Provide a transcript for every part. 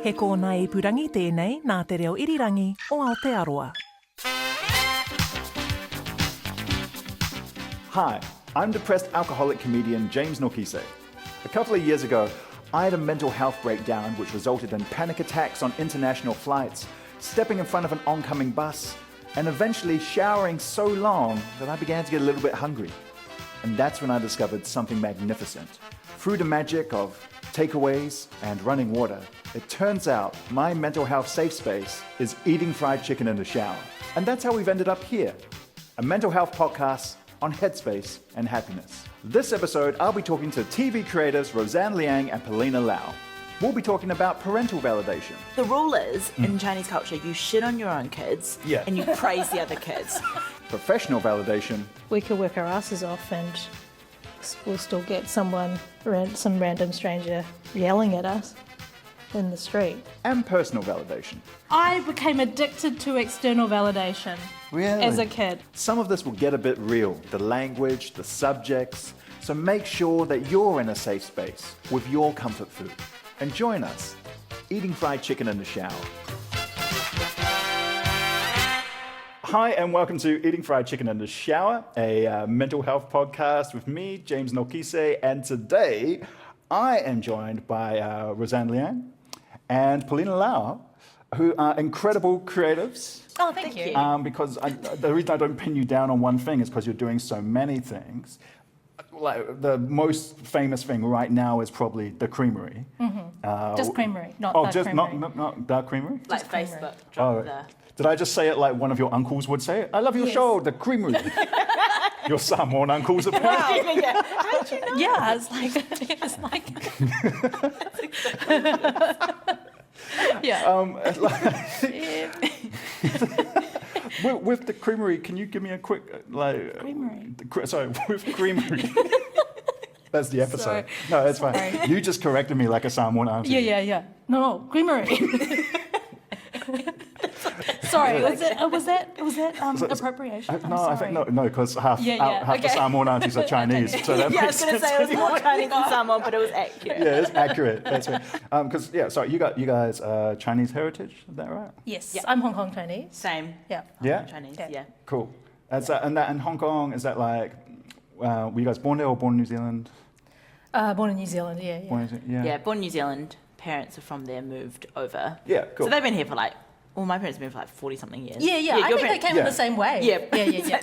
He kōna ipurangi tēnei nā te reo irirangi o Aotearoa. Hi, I'm depressed alcoholic comedian James Nokise. A couple of years ago, I had a mental health breakdown which resulted in panic attacks on international flights, stepping in front of an oncoming bus, and eventually showering so long that I began to get a little bit hungry. And that's when I discovered something magnificent. Through the magic of takeaways and running water, it turns out my mental health safe space is eating fried chicken in the shower. And that's how we've ended up here, a mental health podcast on headspace and happiness. This episode, I'll be talking to TV creators Roseanne Liang and Perlina Lau. We'll be talking about parental validation. The rule is, in Chinese culture, you shit on your own kids and you praise the other kids. Professional validation. We could work our asses off and we'll still get some random stranger yelling at us in the street. And personal validation. I became addicted to external validation as a kid. Some of this will get a bit real, the language, the subjects, so make sure that you're in a safe space with your comfort food. And join us, eating fried chicken in the shower. Hi, and welcome to Eating Fried Chicken in the Shower, a mental health podcast with me, James Nokise, and today I am joined by Roseanne Liang and Perlina Lau, who are incredible creatives. Oh, thank you. Because the reason I don't pin you down on one thing is because you're doing so many things. Like the most famous thing right now is probably the creamery. Mm-hmm. Just creamery, not dark creamery. Not dark creamery? Like creamery. Facebook. Drop the... Did I just say it like one of your uncles would say it? I love your show, the creamery. Your Samoan uncles apparently. Yeah. How did you know? Yeah, With the creamery, can you give me a quick Creamery. With creamery. That's the episode. Sorry. No, that's fine. You just corrected me like a Samoan auntie. Yeah. No, creamery. Sorry, was that appropriation? No, I think no, because half the Samoan aunties are Chinese, so that I was makes going to sense. say it was more Chinese than Samoan, but it was accurate. Yeah, it's accurate. That's right. You guys Chinese heritage, is that right? Yes, Yeah. I'm Hong Kong Chinese. Same. Yeah. Yeah? Chinese, Yeah. yeah. Cool. And that in Hong Kong, is that like, were you guys born there or born in New Zealand? Born in New Zealand, yeah. Yeah, born in New Zealand. Parents are from there, moved over. Yeah, cool. So they've been here for my parents have been for 40-something years. Yeah. I think they came in the same way. Yeah.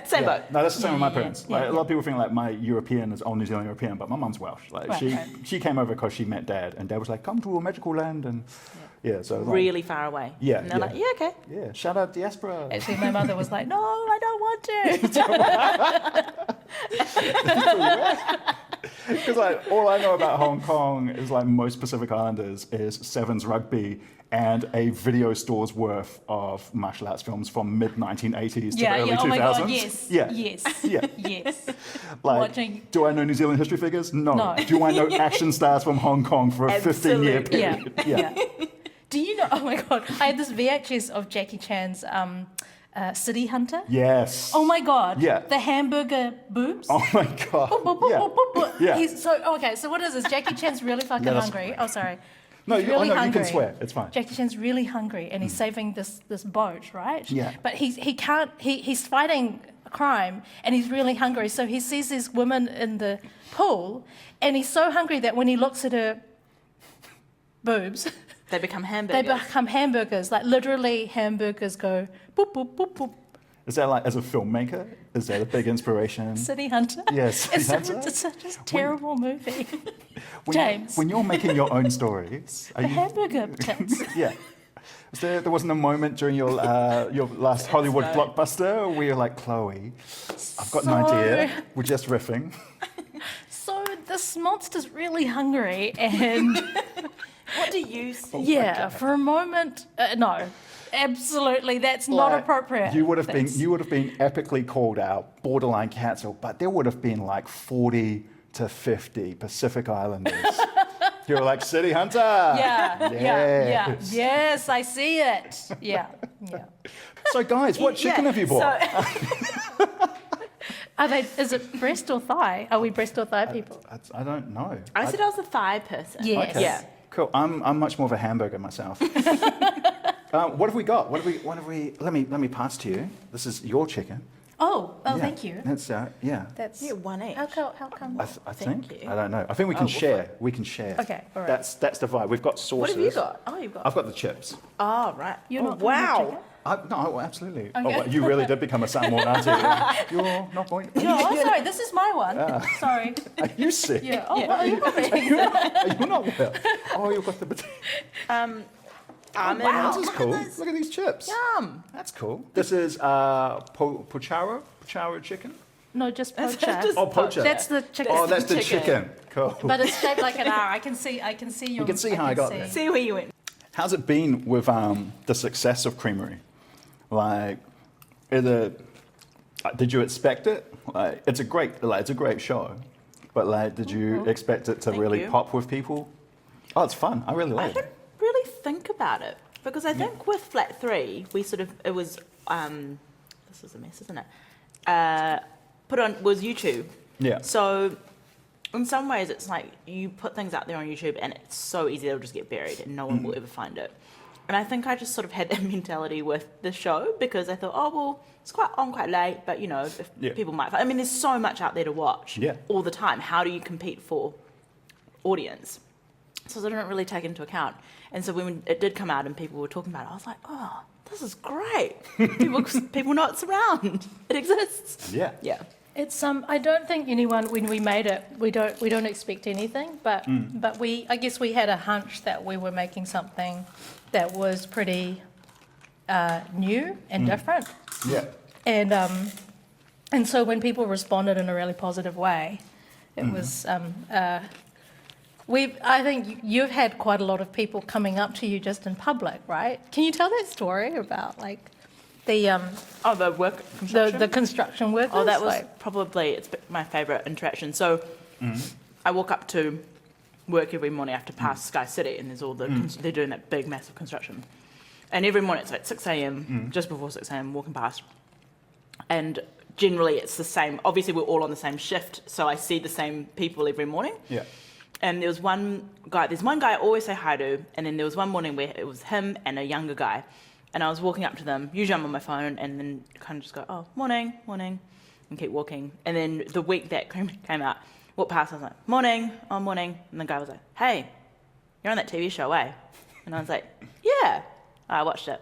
Same boat. No, that's the same with my parents. Yeah. A lot of people think like my European is all New Zealand European, but my mum's Welsh. She came over because she met Dad, and Dad was like, "Come to a magical land," and so really far away. Yeah. And they're like, yeah, okay. Yeah, shout out diaspora. Actually, my mother was like, "No, I don't want to." Because all I know about Hong Kong is most Pacific Islanders is Sevens rugby and a video store's worth of martial arts films from mid-1980s to the early 2000s. Oh my God, yes. Yeah. Yes. Do I know New Zealand history figures? No. No. Do I know action stars from Hong Kong for a 15-year period? Yeah. Do you know, oh my God, I had this VHS of Jackie Chan's City Hunter. Yes. Oh my God. Yeah. The hamburger boobs. Oh my God. Yeah. So what is this? Jackie Chan's really fucking hungry. Oh, sorry. No, He's really you hungry. can swear. It's fine. Jackie Chan's really hungry and he's saving this boat, right? Yeah. But he's fighting a crime and he's really hungry. So he sees this woman in the pool and he's so hungry that when he looks at her boobs, They become hamburgers. Like literally hamburgers go boop, boop, boop, boop. Is that as a filmmaker, is that a big inspiration? City Hunter? Yes. It's such a terrible movie. James. When you're making your own stories, The hamburger tits. yeah. There wasn't a moment during your last Hollywood blockbuster where you're like, Chloe, I've got an idea. We're just riffing. So this monster's really hungry and... What do you see? Yeah, for a moment, no. Absolutely, that's not appropriate. You would have been epically called out, borderline cancelled, but there would have been 40 to 50 Pacific Islanders. You were like, City Hunter! Yeah. Yes, I see it. Yeah. So guys, what chicken have you bought? Is it breast or thigh? Are we breast or thigh people? I don't know. I said I was a thigh person. Yes. Okay. Yeah. Cool. I'm much more of a hamburger myself. What have we got? What have we? Let me pass to you. This is your chicken. Oh, Yeah. thank you. That's yeah. That's Yeah, one each. How come? I think. you. I don't know. I think we can we'll share. We can share. Okay, all right. That's the vibe. We've got sauces. What have you got? Oh, you've got. I've got the chips. Oh, right. You're oh, not going with wow. chicken? No, absolutely. Okay. Oh, you really did become a Samoan, aren't you? You're not going. No, sorry, this is my one. Sorry. Are you sick? Yeah. Oh, what are you having? You're not well. Oh, you've got the potato. Wow. This is cool. Look at these chips. Yum. That's cool. This is Pocha chicken. No, just That's pocha. just Oh, pocha. That's the chicken. Oh, that's the chicken. chicken. Cool. But it's shaped like an R. I can see your. You can see how I got there. See where you went. How's it been with the success of Creamery? Like, did you expect it? Like, it's a great show, but like, did you expect it to Thank really you. pop with people? Oh, it's fun. I really I like didn't it. really think about it because I think with Flat 3, it was, this is a mess, isn't it? Was YouTube. Yeah. So in some ways, it's like you put things out there on YouTube and it's so easy they'll just get buried and no one will ever find it. And I think I just sort of had that mentality with the show because I thought, oh, well, it's quite late, but, you know, if people might find... I mean, there's so much out there to watch all the time. How do you compete for audience? So I didn't really take into account. And so when it did come out and people were talking about it, I was like, oh, this is great. People know it's around. It exists. Yeah. Yeah. It's I don't think anyone when we made it we don't expect anything, but I guess we had a hunch that we were making something that was pretty new and different. Yeah. And so when people responded in a really positive way, it was I think you've had quite a lot of people coming up to you just in public, right? Can you tell that story about like the the work construction? the construction workers? Oh, that was probably my favourite interaction. So I walk up to work every morning. I have to pass Sky City, and there's all they're doing that big, massive construction. And every morning it's like 6 a.m., just before 6 a.m., walking past. And generally it's the same. Obviously, we're all on the same shift, so I see the same people every morning. Yeah. And there's one guy I always say hi to, and then there was one morning where it was him and a younger guy. And I was walking up to them, usually I'm on my phone, and then kind of just go, oh, morning, and keep walking. And then the week that came out, walked past, I was like, morning, and the guy was like, hey, you're on that TV show, eh? And I was like, yeah, I watched it.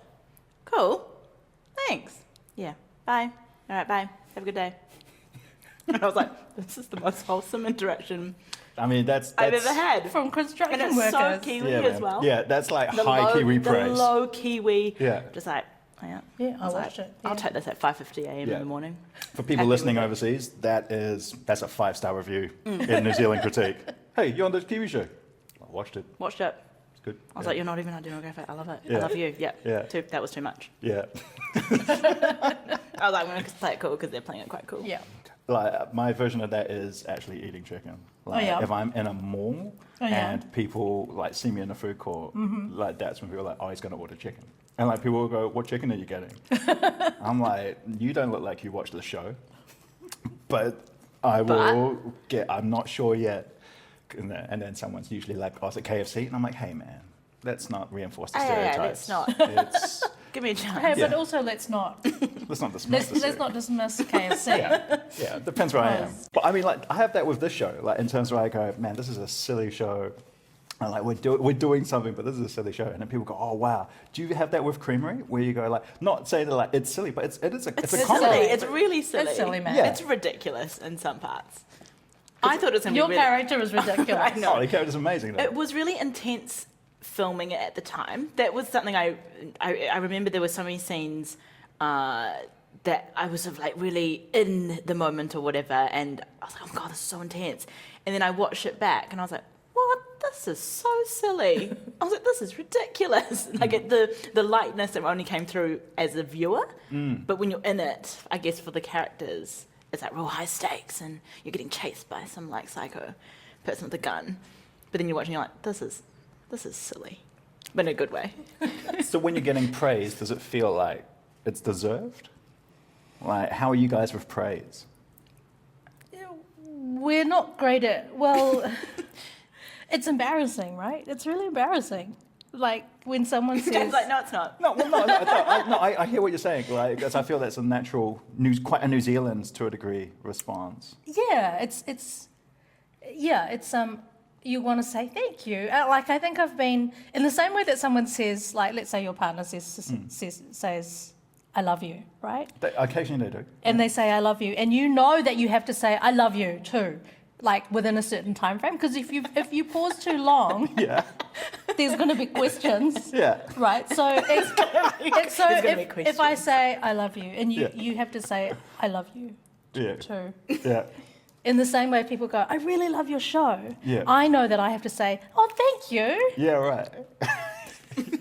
Cool, thanks. Yeah, bye. All right, bye. Have a good day. And I was like, this is the most wholesome interaction I mean, that's I've ever had. from construction And it's workers. so Kiwi yeah, as man. well. Yeah, that's like high Kiwi The praise. low Kiwi. Yeah. Just like, oh, yeah. Yeah, I was watched like, it. I'll yeah. take this at 5:50 a.m. Yeah. in the morning. For people Happy listening with it. overseas, that's a 5-star review in New Zealand critique. Hey, you're on the Kiwi show. I watched it. Watched it. It's good. I was like, you're not even a demographic. I love it. Yeah. I love you. Yeah. Yeah. That was too much. Yeah. I was like, I'm going to play it cool because they're playing it quite cool. Yeah. Like my version of that is actually eating chicken. Like yeah. if I'm in a mall yeah. and people like see me in a food court, like that's when people are like, oh, he's gonna order chicken. And like people will go, what chicken are you getting? I'm like, you don't look like you watched the show, but I will get. I'm not sure yet. And then someone's usually like, oh, is it KFC? And I'm like, hey man, let's not reinforce the stereotypes. Yeah, let's not. It's Give me a chance. Hey, Yeah. but also let's not dismiss. let's not dismiss KFC. Yeah, it depends where I am. But I mean, like, I have that with this show, like, in terms where I go, man, this is a silly show. And, like, we're doing something, but this is a silly show. And then people go, oh, wow. Do you have that with Creamery? Where you go, like, not say that, like, it's silly, but it's a It's comedy. silly. It's really silly. It's silly, man. Yeah. It's ridiculous in some parts. I thought it was going to Your be really... character was ridiculous. I know. Oh, the character's amazing, though. It was really intense filming it at the time. That was something I remember. There were so many scenes that I was sort of like really in the moment or whatever, and I was like, oh my god, this is so intense. And then I watched it back, and I was like, what? This is so silly. I was like, this is ridiculous. Like the lightness that only came through as a viewer, but when you're in it, I guess for the characters, it's like real high stakes, and you're getting chased by some like psycho person with a gun. But then you're watching, you're like, this is silly, but in a good way. So when you're getting praise, does it feel like it's deserved? Like, how are you guys with praise? We're not great at, well, It's embarrassing, right? It's really embarrassing. Like when someone says, Dan's like, no, it's not. No, I hear what you're saying. Like, 'cause I feel that's a natural, quite a New Zealand to a degree response. yeah, it's you want to say thank you. Like I think I've been in the same way that someone says, like, let's say your partner says I love you, right? Occasionally they do. And they say I love you, and you know that you have to say I love you too, like within a certain time frame. Because if you pause too long, Yeah. there's going to be questions. Yeah. Right. So if I say I love you, and Yeah. you have to say I love you Yeah. too. Yeah. In the same way people go, I really love your show. Yeah. I know that I have to say, oh, thank you. Yeah, right.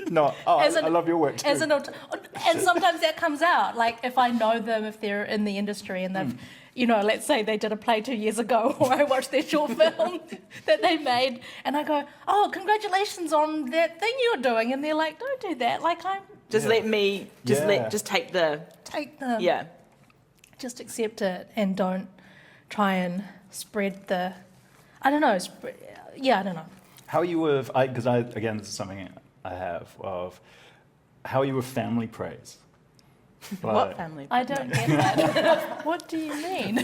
No, I love your work too. And sometimes that comes out. Like if I know them, if they're in the industry and they've, let's say they did a play 2 years ago, or I watched their short film that they made, and I go, oh, congratulations on that thing you're doing. And they're like, don't do that. Like Just let me, just take the, just accept it and don't try and spread the, I don't know. I don't know. How are you with, because again, this is something I have, of how are you with family praise? what family? I don't get that. What do you mean?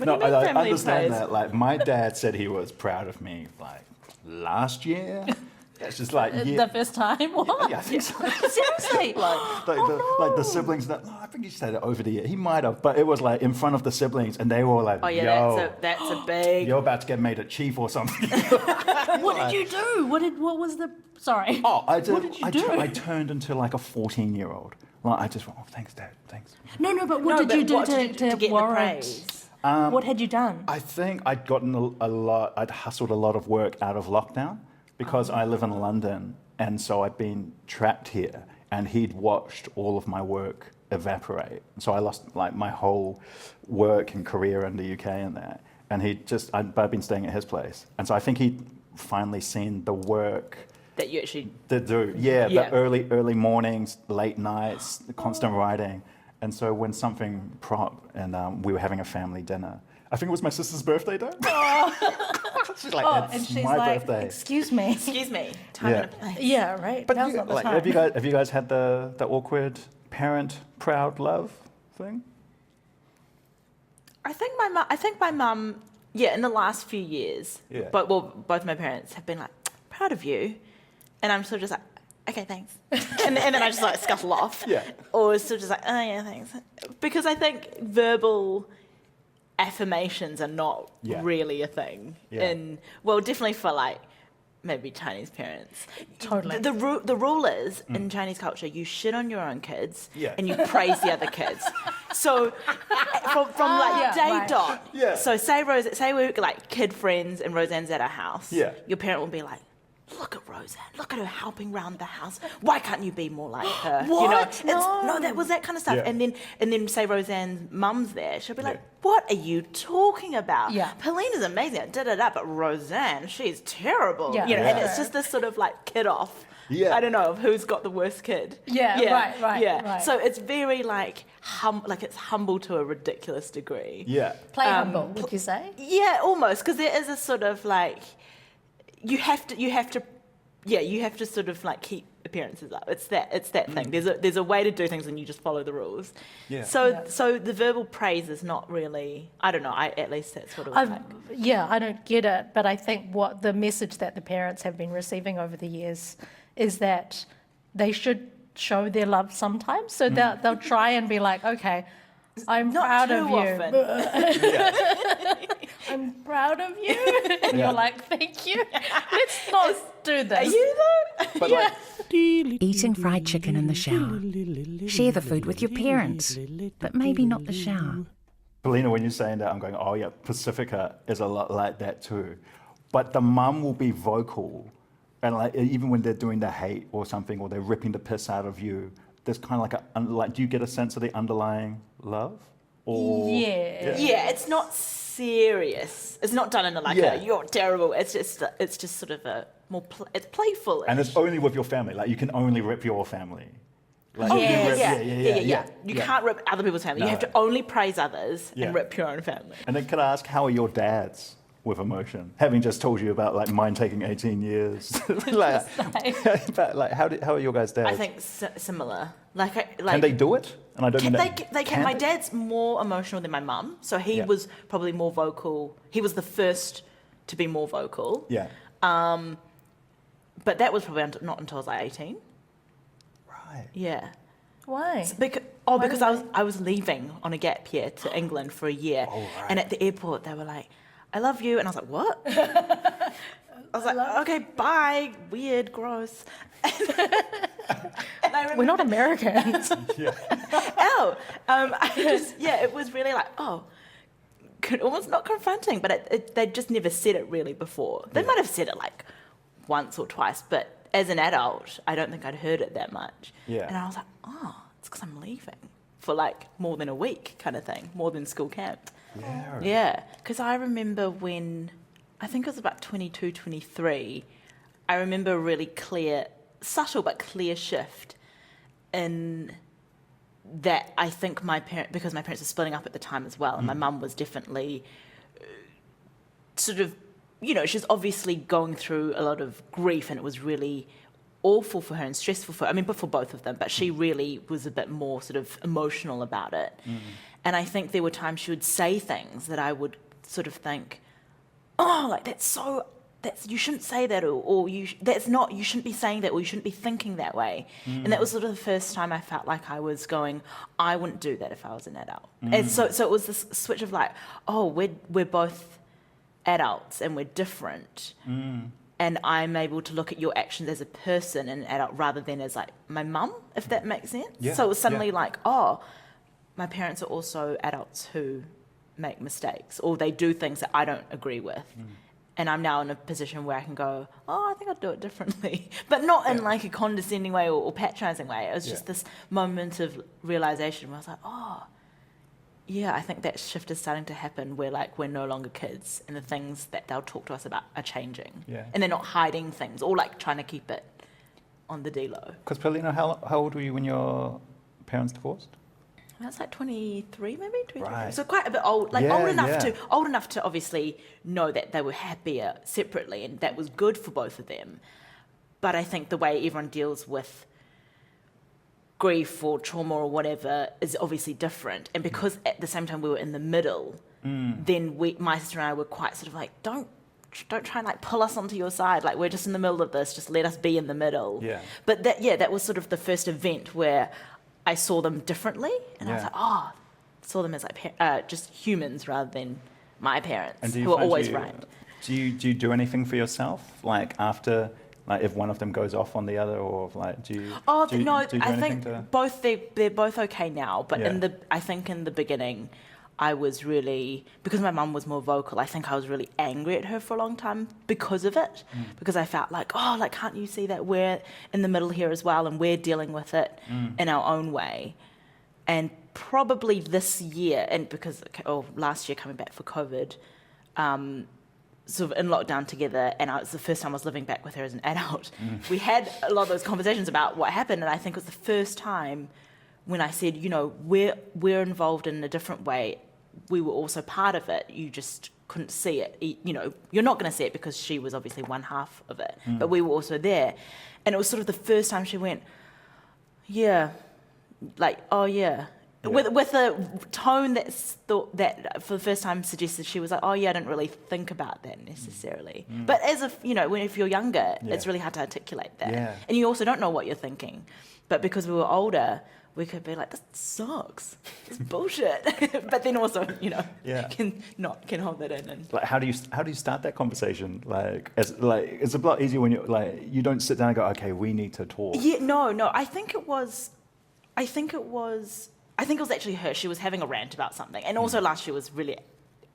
No, I family understand praise? that. Like, my dad said he was proud of me, like, last year. It's just like, The first time? What? Yeah, I think so. Seriously? Like the siblings that, no, I think he said it over the year. He might have, but it was like in front of the siblings, and they were all like, Oh yeah, yo, that's a big. you're about to get made a chief or something. What did you do? What was the, sorry. Oh, I did. What did you do? I turned into like a 14-year-old. Like, I just went, oh, thanks, Dad, thanks. No, but what did you do to get the warrant? praise? What had you done? I think I'd gotten I'd hustled a lot of work out of lockdown because I live in London, and so I'd been trapped here, and he'd watched all of my work evaporate. So I lost like my whole work and career in the UK and that. And I'd been staying at his place. And so I think he'd finally seen the work That you actually. to do. Yeah, the early mornings, late nights, the constant writing. And so when something and we were having a family dinner, I think it was my sister's birthday day. She's like, and it's she's my like, birthday. excuse me. Excuse me. Time and a place. Yeah, right. But Now's not the time. have you guys had the awkward parent proud love thing? I think my mum. Yeah, in the last few years. Yeah. But both my parents have been like, proud of you, and I'm sort of just like, okay, thanks, and then I just like scuffle off. Yeah. Or sort of just like, oh yeah, thanks, because I think verbal affirmations are not really a thing definitely for like maybe Chinese parents. Totally. The rule is in Chinese culture, you shit on your own kids and you praise the other kids. So from like day dot. Yeah. So say we're like kid friends and Roseanne's at our house. Yeah. Your parent will be like, look at Roseanne, look at her helping around the house. Why can't you be more like her? What? That was that kind of stuff. Yeah. And then say Roseanne's mum's there, she'll be like, what are you talking about? Yeah. Perlina's amazing, but Roseanne, she's terrible. Yeah. And it's just this sort of like kid off. Yeah. I don't know of who's got the worst kid. Yeah, right. Yeah. So it's very like it's humble to a ridiculous degree. Yeah. Play humble, would you say? Yeah, almost, because there is a sort of like you have to sort of like keep appearances up. It's that thing. There's a way to do things, and you just follow the rules. Yeah. So the verbal praise is not really. I don't know. At least that's what it was like. I don't get it, but I think what the message that the parents have been receiving over the years is that they should show their love sometimes. So they'll try and be like, okay, I'm proud of you. I'm proud of you. And you're like, thank you. Let's not do this. Are you though? But like, Eating fried chicken in the shower. Share the food with your parents, but maybe not the shower. Perlina, when you're saying that, I'm going, oh yeah, Pacifica is a lot like that too. But the mum will be vocal, and like even when they're doing the hate or something, or they're ripping the piss out of you, there's kind of like, do you get a sense of the underlying love? Or Yeah, it's not serious. It's not done in a like a you're terrible. It's just sort of a more it's playful. And it's only with your family. Like you can only rip your family. Like, You can't rip other people's family. No. You have to only praise others and rip your own family. And then can I ask, how are your dads with emotion? Having just told you about like mine taking 18 years. Like, but like, how are your guys' dads? I think similar. Like, can they do it? And I don't know. They can. My dad's more emotional than my mum, so he was probably more vocal. He was the first to be more vocal. Yeah. But that was probably not until I was like 18. Right. Yeah. Why? Because I was leaving on a gap year to England for a year, and at the airport they were like, "I love you," and I was like, "What?" I was like, "Okay, bye. Weird, gross." And I remember, We're not Americans. it was really like, almost not confronting, but they just never said it really before. They might have said it like once or twice, but as an adult, I don't think I'd heard it that much. Yeah. And I was like, it's because I'm leaving for like more than a week kind of thing, more than school camp. Yeah. Yeah, because I remember when, I think it was about 22, 23, I remember a really clear, subtle but clear shift in that I think because my parents were splitting up at the time as well, and my mum was definitely sort of, she's obviously going through a lot of grief, and it was really awful for her and stressful for her. I mean, but for both of them, but she really was a bit more sort of emotional about it. And I think there were times she would say things that I would sort of think, you shouldn't say that, or you shouldn't be saying that, or you shouldn't be thinking that way. And that was sort of the first time I felt like I was going, I wouldn't do that if I was an adult. And so it was this switch of like, we're both adults and we're different. And I'm able to look at your actions as a person and an adult rather than as like my mum, if that makes sense. Yeah. So it was suddenly like, my parents are also adults who make mistakes, or they do things that I don't agree with. And I'm now in a position where I can go, I think I'd do it differently. But not in like a condescending way or patronizing way. It was just this moment of realization where I was like, I think that shift is starting to happen where like we're no longer kids, and the things that they'll talk to us about are changing. Yeah. And they're not hiding things or like trying to keep it on the D-low. Because Perlina, how old were you when your parents divorced? I was like 23 maybe, 23. Right. So quite a bit old, like old enough to obviously know that they were happier separately, and that was good for both of them. But I think the way everyone deals with grief or trauma or whatever is obviously different. And because at the same time we were in the middle, then my sister and I were quite sort of like, don't try and like pull us onto your side. Like, we're just in the middle of this, just let us be in the middle. Yeah. But that was sort of the first event where I saw them differently, and I was like, saw them as like just humans rather than my parents, who are always right. Do you do anything for yourself, like after, like if one of them goes off on the other, or like do you? I think both they're both okay now, but I think in the beginning, I was really, because my mum was more vocal, I think I was really angry at her for a long time because of it, because I felt like, can't you see that we're in the middle here as well, and we're dealing with it in our own way. And probably this year, and because last year coming back for COVID, sort of in lockdown together, and it was the first time I was living back with her as an adult. We had a lot of those conversations about what happened, and I think it was the first time when I said, we're involved in a different way. We were also part of it. You just couldn't see it. You're not going to see it because she was obviously one half of it, but we were also there. And it was sort of the first time she went, with a tone that for the first time suggested, she was like, I didn't really think about that necessarily. But as if you're younger, it's really hard to articulate that. Yeah. And you also don't know what you're thinking. But because we were older, we could be like, this sucks. It's bullshit. But then also, can hold that in. And like, how do you start that conversation? It's a lot easier when you don't sit down and go, okay, we need to talk. Yeah, no. I think it was actually her. She was having a rant about something. And also last year was really,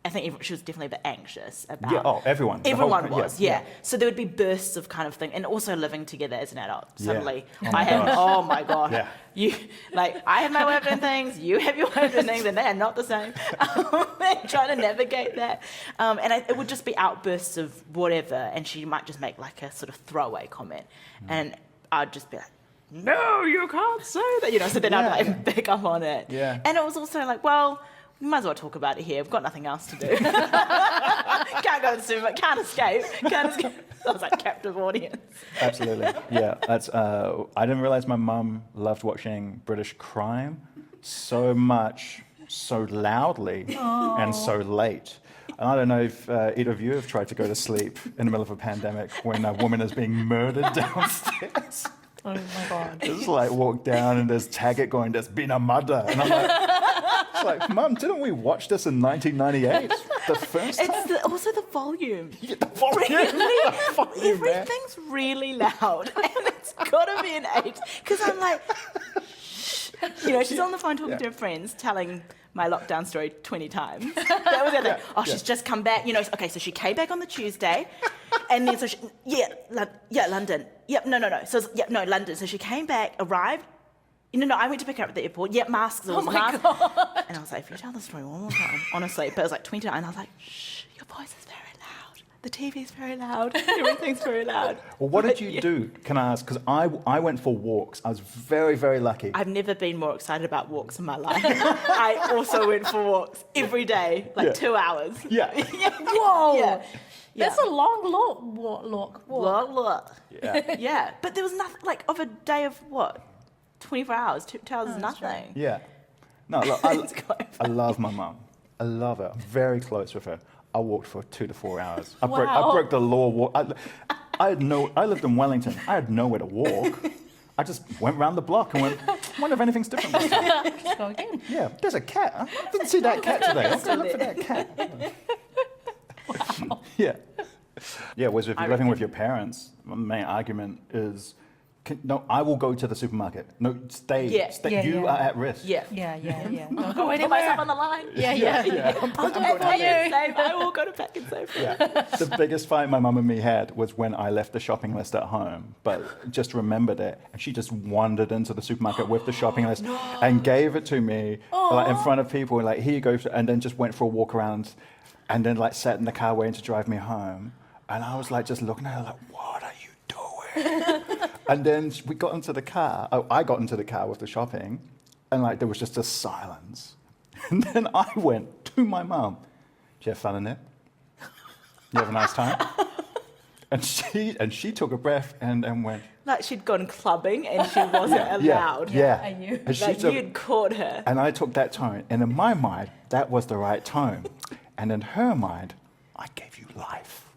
I think she was definitely a bit anxious about... Yeah, everyone. Everyone was, yeah. So there would be bursts of kind of thing. And also living together as an adult. Suddenly, oh my God. Yeah. I have my way of doing things, you have your way of doing things, and they are not the same. And trying to navigate that. It would just be outbursts of whatever, and she might just make like a sort of throwaway comment. And I'd just be like, no, you can't say that, so then I'd pick up on it. Yeah. And it was also like, well, we might as well talk about it here. We've got nothing else to do. Can't go to the supermarket, can't escape. I was like captive audience. Absolutely. Yeah. That's. I didn't realize my mum loved watching British crime so much, so loudly, and so late. And I don't know if either of you have tried to go to sleep in the middle of a pandemic when a woman is being murdered downstairs. Oh my God. Just like walk down and there's Taggart going, "There's been a murder," and I'm like, "Mum, didn't we watch this in 1998? The first time?" It's also the volume. Yeah, the volume. The volume, man. Everything's really loud, and it's got to be an 8. Because I'm like, shh. She's on the phone talking to her friends, telling my lockdown story 20 times. That was the other thing. Oh, she's just come back. Okay, so she came back on the Tuesday, and then London. Yep, no. So London. So she came back, arrived. No, I went to pick her up at the airport. Yep, masks. Oh my God. And I was like, if you tell the story one more time, honestly, but it was like 20 times. And I was like, shh, your voice is very loud. The TV's very loud. Everything's very loud. Well, what did you do? Can I ask? Because I went for walks. I was very, very lucky. I've never been more excited about walks in my life. I also went for walks every day, 2 hours. Yeah. Whoa. Yeah. That's a long walk. Look. Yeah. Yeah. But there was nothing, of a day of what? 24 hours, 2 hours is nothing. Yeah. No, look, I love my mum. I love her. I'm very close with her. I walked for 2 to 4 hours. I broke the law. I lived in Wellington. I had nowhere to walk. I just went round the block and went, I wonder if anything's different this time. Let's go again. Yeah, there's a cat. I didn't see that cat today. I'll go look for that cat. Wow. Yeah. Yeah, whereas if you're living with your parents, my main argument is, no, I will go to the supermarket. No, stay. You are at risk. Yeah. Yeah. Don't I'll go put anywhere. myself on the line. Yeah. I'll do it for you. I will go to Pack and Save. Yeah. The biggest fight my mum and me had was when I left the shopping list at home, but just remembered it, and she just wandered into the supermarket with the shopping list and gave it to me in front of people, and here you go, and then just went for a walk around, and then sat in the car waiting to drive me home, and I was just looking at her what are you doing? And then we got into the car. I got into the car with the shopping, and there was just a silence. And then I went to my mum. Did you have fun in there? You have a nice time? And she took a breath and went. Like she'd gone clubbing and she wasn't allowed. Yeah. Are you? And you'd caught her. And I took that tone. And in my mind, that was the right tone. And in her mind, I gave you life.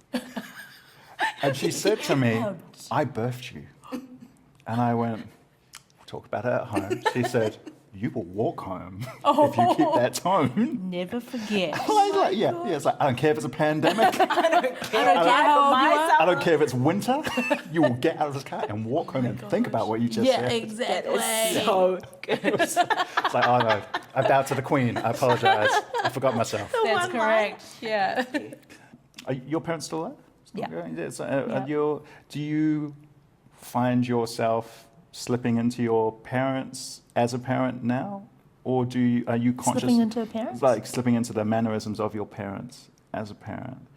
And she said to me, I birthed you. And I went, we'll talk about it at home. She said, you will walk home if you keep that tone. Never forget. I was it's I don't care if it's a pandemic. I don't care. I don't care if it's winter. You will get out of this car and walk home and think about what you just said. Exactly. So good. It's oh no, I bowed to the Queen. I apologise. I forgot myself. That's correct. Yeah. Are your parents still alive? Yeah. So, do you find yourself slipping into your parents as a parent now, or are you conscious? Slipping into a parent? Slipping into the mannerisms of your parents as a parent,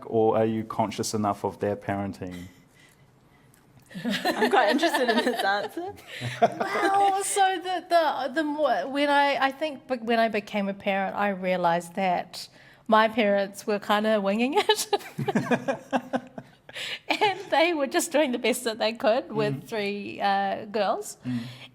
or are you conscious enough of their parenting? I'm quite interested in this answer. Well, so the more when I became a parent, I realised that my parents were kind of winging it. And they were just doing the best that they could with 3 girls,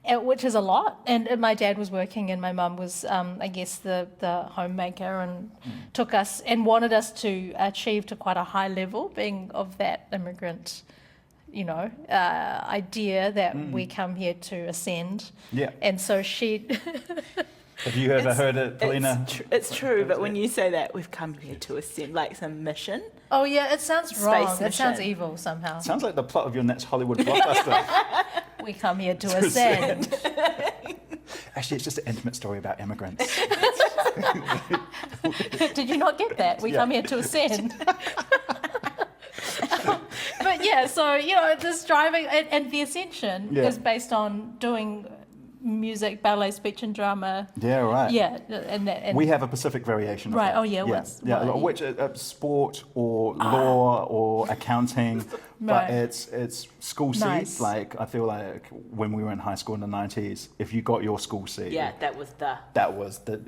which is a lot. And my dad was working and my mum was, I guess, the homemaker, and took us and wanted us to achieve to quite a high level, being of that immigrant, idea that we come here to ascend. Yeah. And so she... Have you ever heard it, Perlina? It's true, but when you say that, we've come here to ascend, some mission. Oh, yeah, it sounds wrong. Mission. It sounds evil somehow. Sounds like the plot of your next Hollywood blockbuster. We come here to ascend. Actually, it's just an intimate story about immigrants. Did you not get that? We come here to ascend. But yeah, so, this driving, and the ascension is based on doing music, ballet, speech and drama. Yeah, right. Yeah, and we have a Pacific variation of right. that. Oh yeah, which sport or law or accounting, but it's school seats. Nice. I feel like when we were in high school in the 90s, if you got your school seat, that was the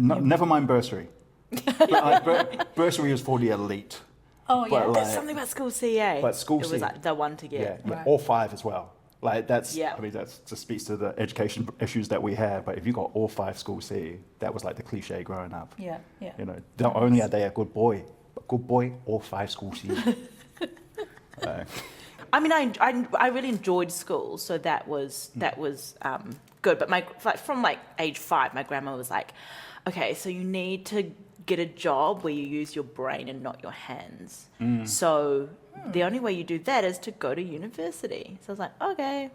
never mind bursary. But like, bursary was for the elite. Oh, yeah. But, There's like, something about school CA. But school it CA. was like the one to get. Yeah, Right. all 5 as well. Like that's, Yeah. I mean, that just speaks to the education issues that we have. But if you got all 5 school C, that was like the cliche growing up. Yeah, yeah. You know, not only are they a good boy, but good boy, all 5 school C. I mean, I really enjoyed school, so that was good. But from age 5, my grandma was like, okay, so you need to get a job where you use your brain and not your hands. So the only way you do that is to go to university. So I was like, okay.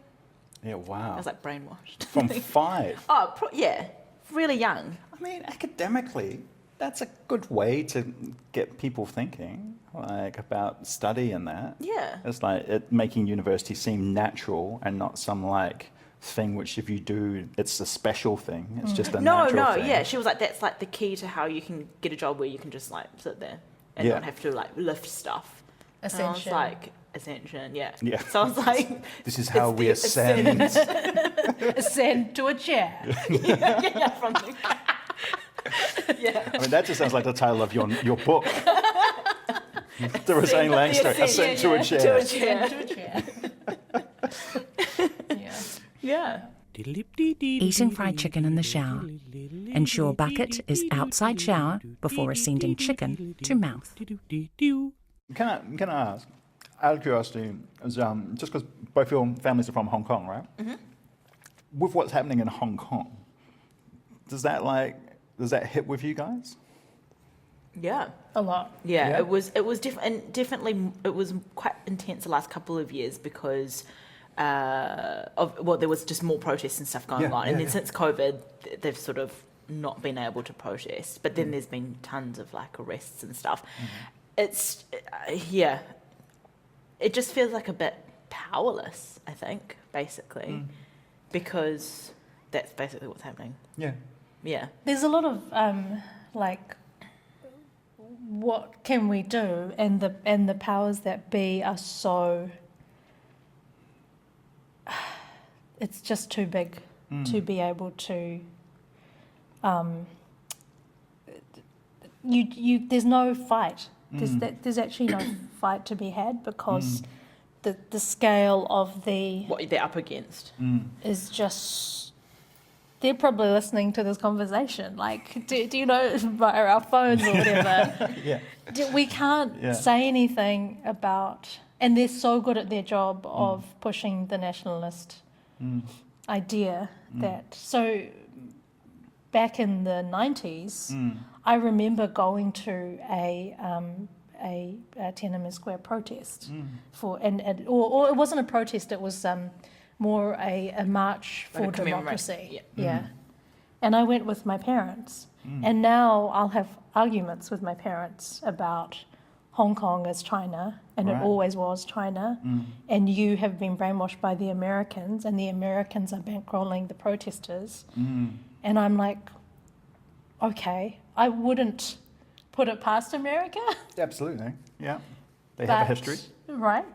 Yeah, wow. I was like brainwashed. From 5. Oh, yeah, really young. I mean, academically, that's a good way to get people thinking, like about study and that. Yeah. It's like making university seem natural and not some like thing which if you do, it's a special thing. It's just a natural thing. Yeah. She was like, that's like the key to how you can get a job where you can just like sit there and Yeah. not have to like lift stuff. Ascension. And I was like, ascension, yeah. Yeah. So I was like, This is how it's we the ascend. Ascend to a chair. yeah, from the, yeah. I mean, that just sounds like the title of your book. The Roseanne Liang story, Ascend to a Chair. To a chair. Ascend to a chair. Yeah. Yeah. Eating fried chicken in the shower. Ensure bucket is outside shower before ascending chicken to mouth. Can I ask, out of curiosity, just because both your families are from Hong Kong, right? Mm-hmm. With what's happening in Hong Kong, does that hit with you guys? Yeah. A lot. Yeah, Yeah. it was definitely it was quite intense the last couple of years because there was just more protests and stuff going on, and then since COVID, they've sort of not been able to protest. But then there's been tons of like arrests and stuff. It's it just feels like a bit powerless. I think basically because that's basically what's happening. Yeah. Yeah. There's a lot of like, what can we do? And the powers that be are so. It's just too big to be able to. There's no fight. There's actually no fight to be had because the scale of What they're up against. is just. They're probably listening to this conversation. Like, do you know, via our phones or whatever. Yeah. We can't say anything about, and they're so good at their job of pushing the nationalist idea that. So, back in the 90s, I remember going to a Tiananmen Square protest or it wasn't a protest. It was more a march Like for a commemoration, democracy. yeah. And I went with my parents. And now I'll have arguments with my parents about Hong Kong as China, and Right. it always was China. And you have been brainwashed by the Americans, and the Americans are bankrolling the protesters. And I'm like, okay, I wouldn't put it past America. Absolutely. Yeah. They have a history. Right.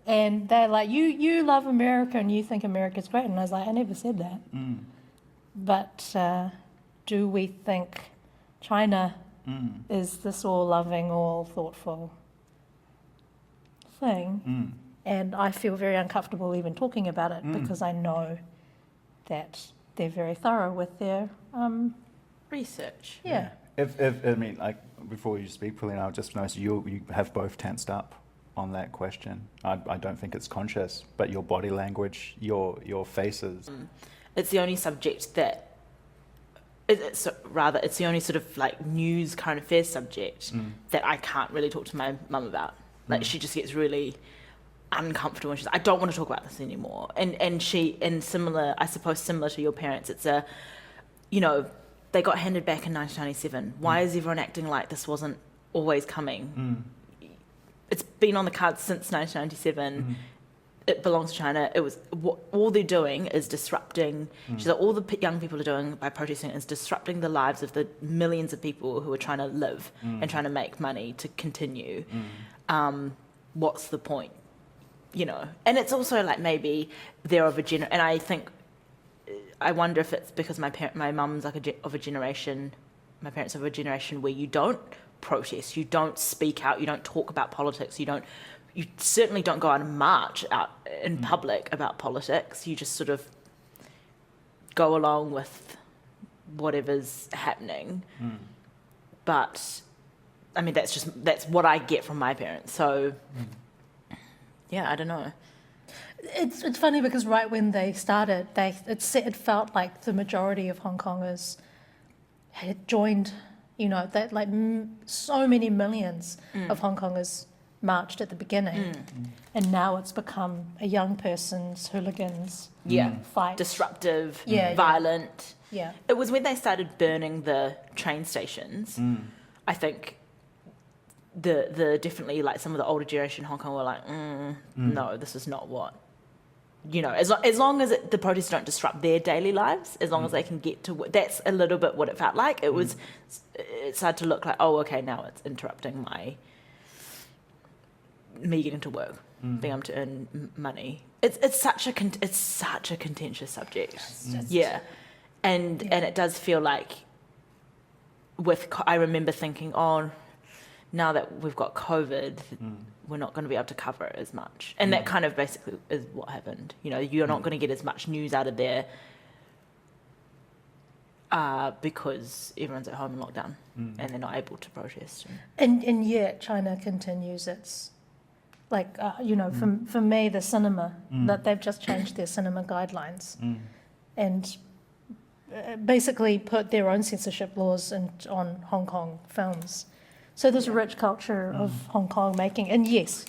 And they're like, you love America and you think America's great. And I was like, I never said that. But do we think China is this all-loving, all-thoughtful thing? And I feel very uncomfortable even talking about it because I know that they're very thorough with their... Research. yeah. If I mean, like, before you speak, Perlina, I just noticed you have both tensed up on that question. I don't think it's conscious, but your body language, your faces. It's the only subject that. It's the only sort of like news current affairs subject that I can't really talk to my mum about. Like she just gets really uncomfortable and she's like, I don't want to talk about this anymore. And similar to your parents, it's a, you know, they got handed back in 1997. Why is everyone acting like this wasn't always coming? It's been on the cards since 1997. It belongs to China. It was all they're doing is disrupting. She's like, all the young people are doing by protesting is disrupting the lives of the millions of people who are trying to live and trying to make money to continue. What's the point? You know, and it's also like maybe they're of a and I wonder if it's because my mum's like of a generation my parents are of a generation where you don't protest, you don't speak out, you don't talk about politics, you certainly don't go out and march out in public about politics. You just sort of go along with whatever's happening. But I mean, that's what I get from my parents. So yeah, I don't know. It's funny because right when they started, it felt like the majority of Hong Kongers had joined. You know, that like so many millions of Hong Kongers marched at the beginning, and now it's become a young person's hooligans fight, disruptive, violent. Yeah, it was when they started burning the train stations. I think the definitely like some of the older generation in Hong Kong were like, no, this is not what. You know, as long as the protests don't disrupt their daily lives, as long as they can get to work, that's a little bit what it felt like. It started to look like, oh, okay, now it's interrupting me getting to work, being able to earn money. It's such a contentious subject. And it does feel like I remember thinking, oh, now that we've got COVID, we're not going to be able to cover it as much. And that kind of basically is what happened. You know, you're not going to get as much news out of there because everyone's at home in lockdown and they're not able to protest. and yet China continues its, like, you know, for me, the cinema, that they've just changed their cinema guidelines and basically put their own censorship laws on Hong Kong films. So there's a rich culture of Hong Kong making, and yes,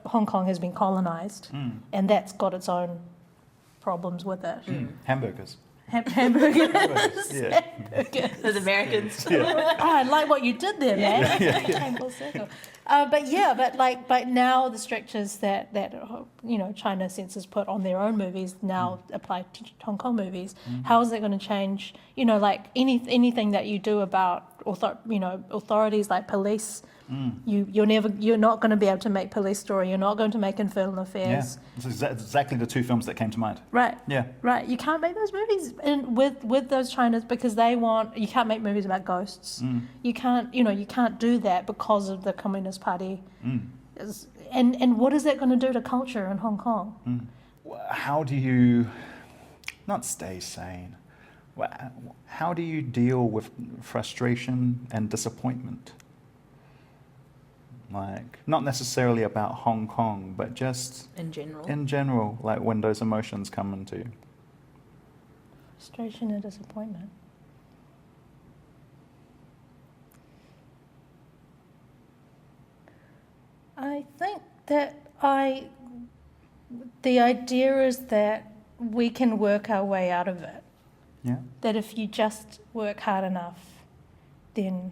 Hong Kong has been colonised, and that's got its own problems with it. Hamburgers. Hamburgers. Yeah. Those Americans. I like what you did there, man. Came full circle. But now the strictures that you know China censors put on their own movies now apply to Hong Kong movies. How is that going to change? You know, like anything that you do about authorities like police. You're not going to be able to make Police Story. You're not going to make Infernal Affairs. Yeah, it's exactly the two films that came to mind. Right. Yeah. Right. You can't make those movies with those Chinas because you can't make movies about ghosts. You can't do that because of the Communist Party. And what is that going to do to culture in Hong Kong? How do you not stay sane? How do you deal with frustration and disappointment? Like, not necessarily about Hong Kong, but just In general. in general, like when those emotions come into you. Frustration and disappointment. I think that the idea is that we can work our way out of it. Yeah. That if you just work hard enough, then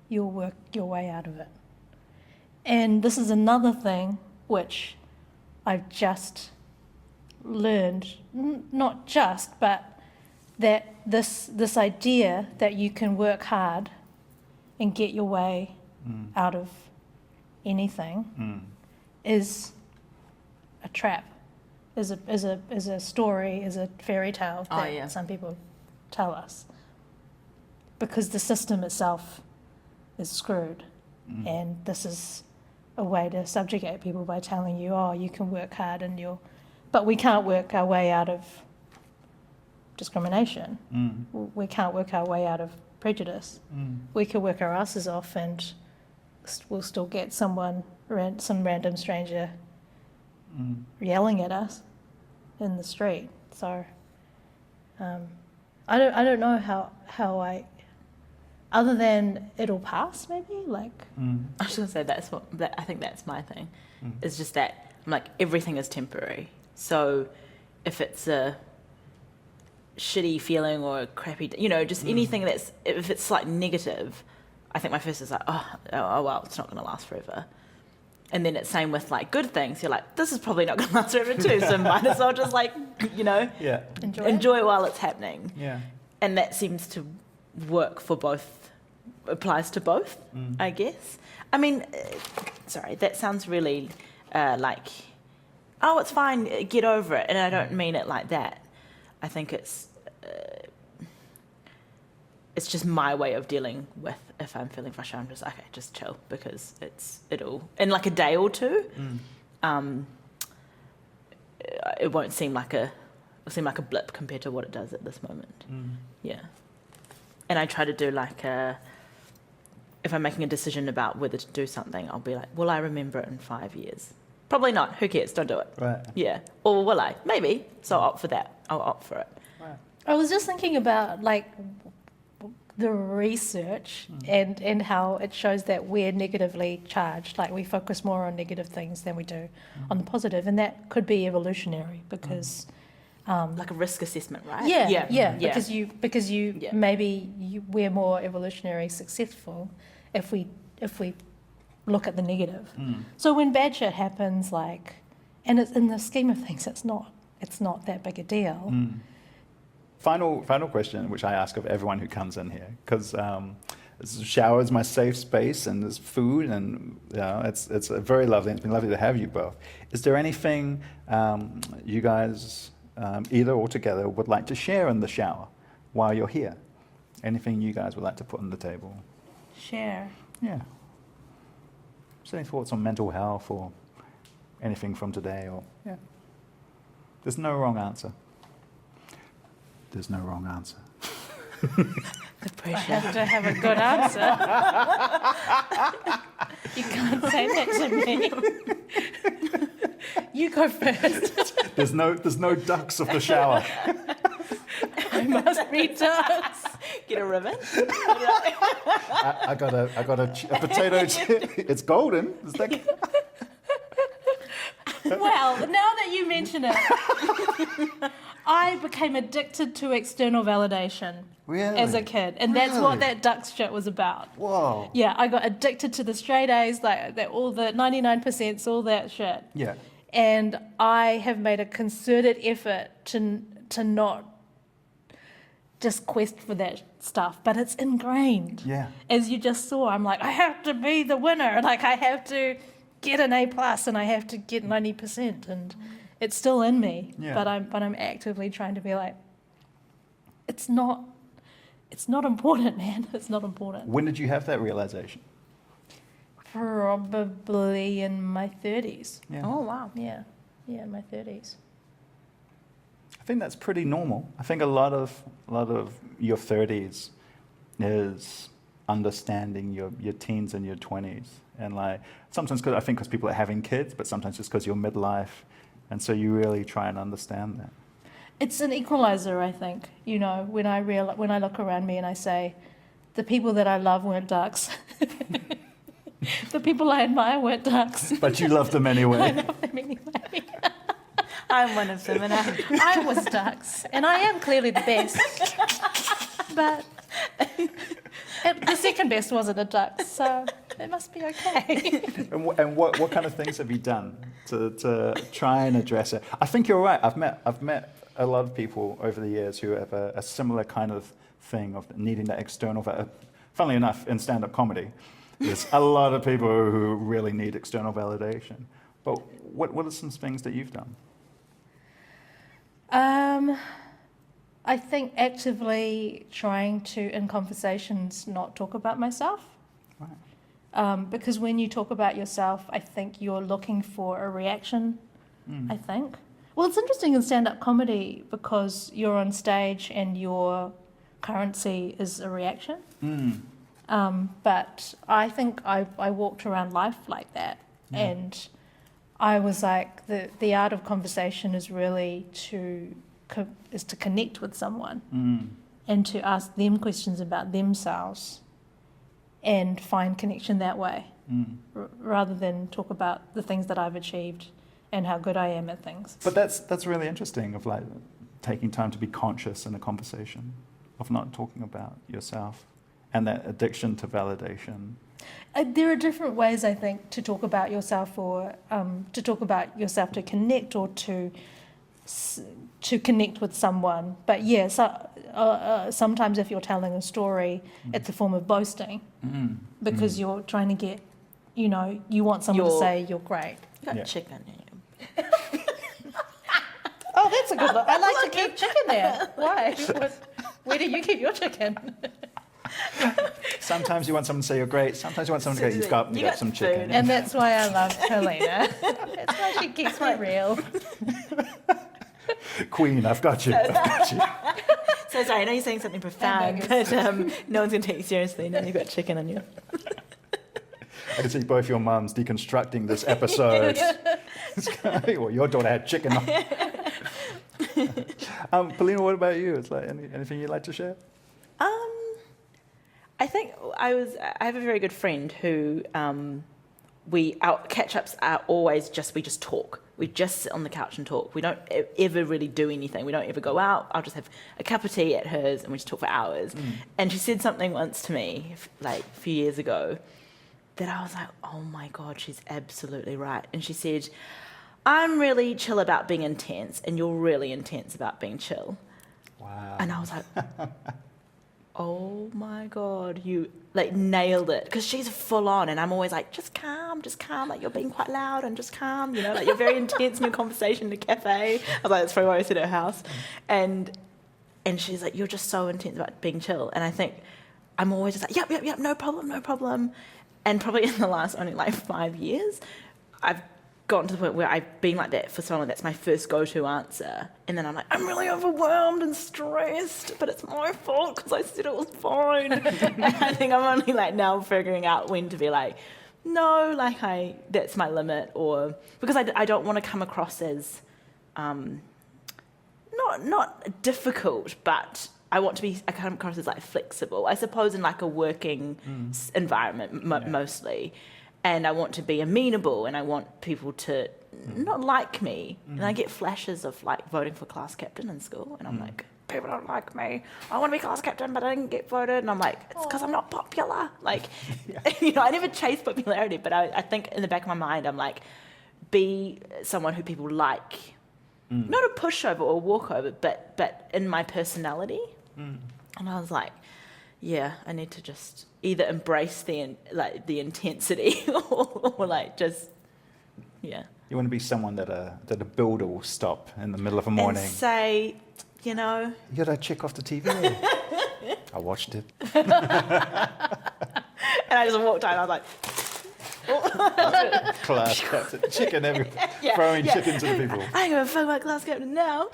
you'll work your way out of it. And this is another thing which I've just learned, not just, but that this idea that you can work hard and get your way out of anything is a trap, is a story, is a fairy tale that some people tell us. Because the system itself is screwed. And this is a way to subjugate people by telling you, oh, you can work hard but we can't work our way out of discrimination. We can't work our way out of prejudice. We can work our asses off and we'll still get some random stranger yelling at us in the street. So I don't know how I, other than it'll pass, maybe, like. I was going to say I think that's my thing. It's just that I'm like, everything is temporary. So if it's a shitty feeling or a crappy, just anything if it's like negative, I think my first is like, oh well, it's not going to last forever. And then it's same with like good things. You're like, this is probably not going to last forever too. So might as well just like, enjoy it while it's happening. Yeah. And that seems to work for both. Applies to both, I guess. I mean, sorry, that sounds really like, oh, it's fine, get over it. And I don't mean it like that. I think it's it's just my way of dealing with if I'm feeling frustrated. I'm just okay, just chill because it'll in like a day or two. It won't seem like it'll seem like a blip compared to what it does at this moment. Yeah, and I try to do like if I'm making a decision about whether to do something, I'll be like, will I remember it in 5 years? Probably not. Who cares? Don't do it. Right. Yeah. Or will I? Maybe. So I'll opt for that. I'll opt for it. Right. I was just thinking about like the research and how it shows that we're negatively charged. Like we focus more on negative things than we do on the positive, and that could be evolutionary because. Like a risk assessment, right? Yeah. Because you Yeah. we're more evolutionary successful if we look at the negative. So when bad shit happens, like, and it's in the scheme of things, it's not that big a deal. Final question, which I ask of everyone who comes in here, because the shower is my safe space, and there's food, and it's very lovely. It's been lovely to have you both. Is there anything you guys, either or together, would like to share in the shower while you're here? Anything you guys would like to put on the table? Share. Yeah. Just any thoughts on mental health or anything from today? Or yeah. There's no wrong answer. There's no wrong answer. The I pressure. have to have a good answer. You can't say that to me. You go first. There's no ducks of the shower. I must be ducks. Get a ribbon. I got a potato chip. It's golden. Is that? Well, now that you mention it, I became addicted to external validation Really? as a kid, and that's what that ducks shit was about. Whoa. Yeah, I got addicted to the straight A's, like that, all the 99%, all that shit. Yeah. And I have made a concerted effort to not just quest for that stuff, but it's ingrained. Yeah. As you just saw, I'm like, I have to be the winner. Like I have to get an A+, and I have to get 90%, and it's still in me. Yeah. But I'm actively trying to be like, it's not important, man. It's not important. When did you have that realization? Probably in my 30s. Yeah. Oh, wow. Yeah, in my 30s. I think that's pretty normal. I think a lot of your 30s is understanding your teens and your 20s, and like sometimes because people are having kids, but sometimes just because you're midlife, and so you really try and understand that. It's an equalizer, I think. You know, when I look around me and I say, the people that I love weren't ducks. The people I admire weren't ducks. But you love them anyway. I love them anyway. I'm one of them, and I was ducks, and I am clearly the best. But the second best wasn't a duck, so it must be okay. And what kind of things have you done to try and address it? I think you're right. I've met a lot of people over the years who have a similar kind of thing of needing that external. Funnily enough, in stand-up comedy, there's a lot of people who really need external validation. But what are some things that you've done? I think actively trying to, in conversations, not talk about myself. Right. Because when you talk about yourself, I think you're looking for a reaction, I think. Well, it's interesting in stand-up comedy because you're on stage and your currency is a reaction. But I think I walked around life like that. And I was like, the art of conversation is really to connect with someone and to ask them questions about themselves and find connection that way, rather than talk about the things that I've achieved and how good I am at things. But that's really interesting, of like taking time to be conscious in a conversation, of not talking about yourself and that addiction to validation. There are different ways, I think, to talk about yourself, or to talk about yourself to connect, or to connect with someone. But yeah, sometimes if you're telling a story, it's a form of boasting, because you're trying to get, you want someone to say you're great. You got chicken in you. Oh, that's a good look. I like to keep chicken there. Why? Where do you keep your chicken? Sometimes you want someone to say you're great. Sometimes you want someone to go, you've got some chicken. And that's why I love Perlina. That's why she keeps me real. Queen, I've got you. So sorry, I know you're saying something profound, but no one's going to take you seriously. Now you've got chicken on you. I can see both your mums deconstructing this episode. Well, your daughter had chicken on. Perlina, what about you? It's like anything you'd like to share? I think I have a very good friend who our catch-ups are always we just talk. We just sit on the couch and talk. We don't ever really do anything. We don't ever go out. I'll just have a cup of tea at hers and we just talk for hours. And she said something once to me, like a few years ago, that I was like, oh my God, she's absolutely right. And she said, I'm really chill about being intense and you're really intense about being chill. Wow. And I was like, oh my God, you like nailed it. Because she's full on and I'm always like, just calm, like you're being quite loud and just calm, you know, like you're very intense in your conversation in the cafe. I was like, that's probably why I sit at her house. And she's like, you're just so intense about being chill. And I think I'm always just like, yep, no problem. And probably in the last only like 5 years, I've gotten to the point where I've been like that for so long. That's my first go-to answer. And then I'm like, I'm really overwhelmed and stressed, but it's my fault because I said it was fine. And I think I'm only like now figuring out when to be like, no, like that's my limit, or because I don't want to come across as not difficult, but I come across as like flexible, I suppose, in like a working environment mostly. And I want to be amenable and I want people to not like me. And I get flashes of like voting for class captain in school and I'm like, people don't like me. I want to be class captain, but I didn't get voted. And I'm like, it's because I'm not popular. Like, you know, I never chase popularity, but I think in the back of my mind, I'm like, be someone who people like. Not a pushover or walkover, but in my personality. And I was like, yeah, I need to just either embrace the intensity or like just, yeah. You want to be someone that a builder will stop in the middle of a morning. And say, you know. You got to check off the TV. I watched it. And I just walked out and I was like, class captain, chicken everywhere, throwing chicken to the people. I ain't gonna fuck my class captain now.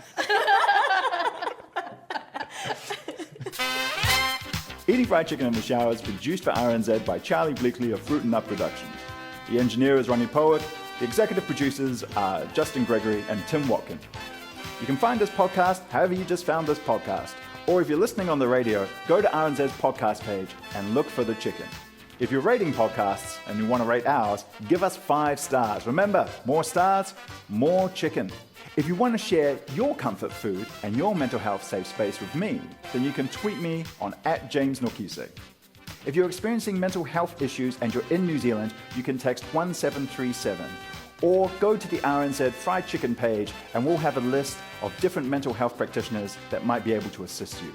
Eating Fried Chicken in the Shower is produced for RNZ by Charlie Bleakley of Fruit and Nut Productions. The engineer is Ronnie Poet. The executive producers are Justin Gregory and Tim Watkin. You can find this podcast however you just found this podcast. Or if you're listening on the radio, go to RNZ's podcast page and look for The Chicken. If you're rating podcasts and you want to rate ours, give us 5 stars. Remember, more stars, more chicken. If you want to share your comfort food and your mental health safe space with me, then you can tweet me on @James Nokise. If you're experiencing mental health issues and you're in New Zealand, you can text 1737 or go to the RNZ Fried Chicken page and we'll have a list of different mental health practitioners that might be able to assist you.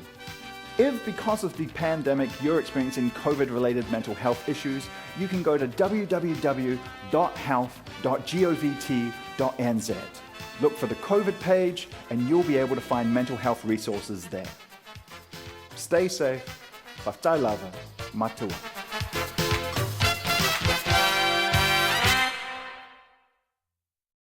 If, because of the pandemic, you're experiencing COVID-related mental health issues, you can go to www.health.govt.nz. Look for the COVID page and you'll be able to find mental health resources there. Stay safe. Whakatailava. Matua.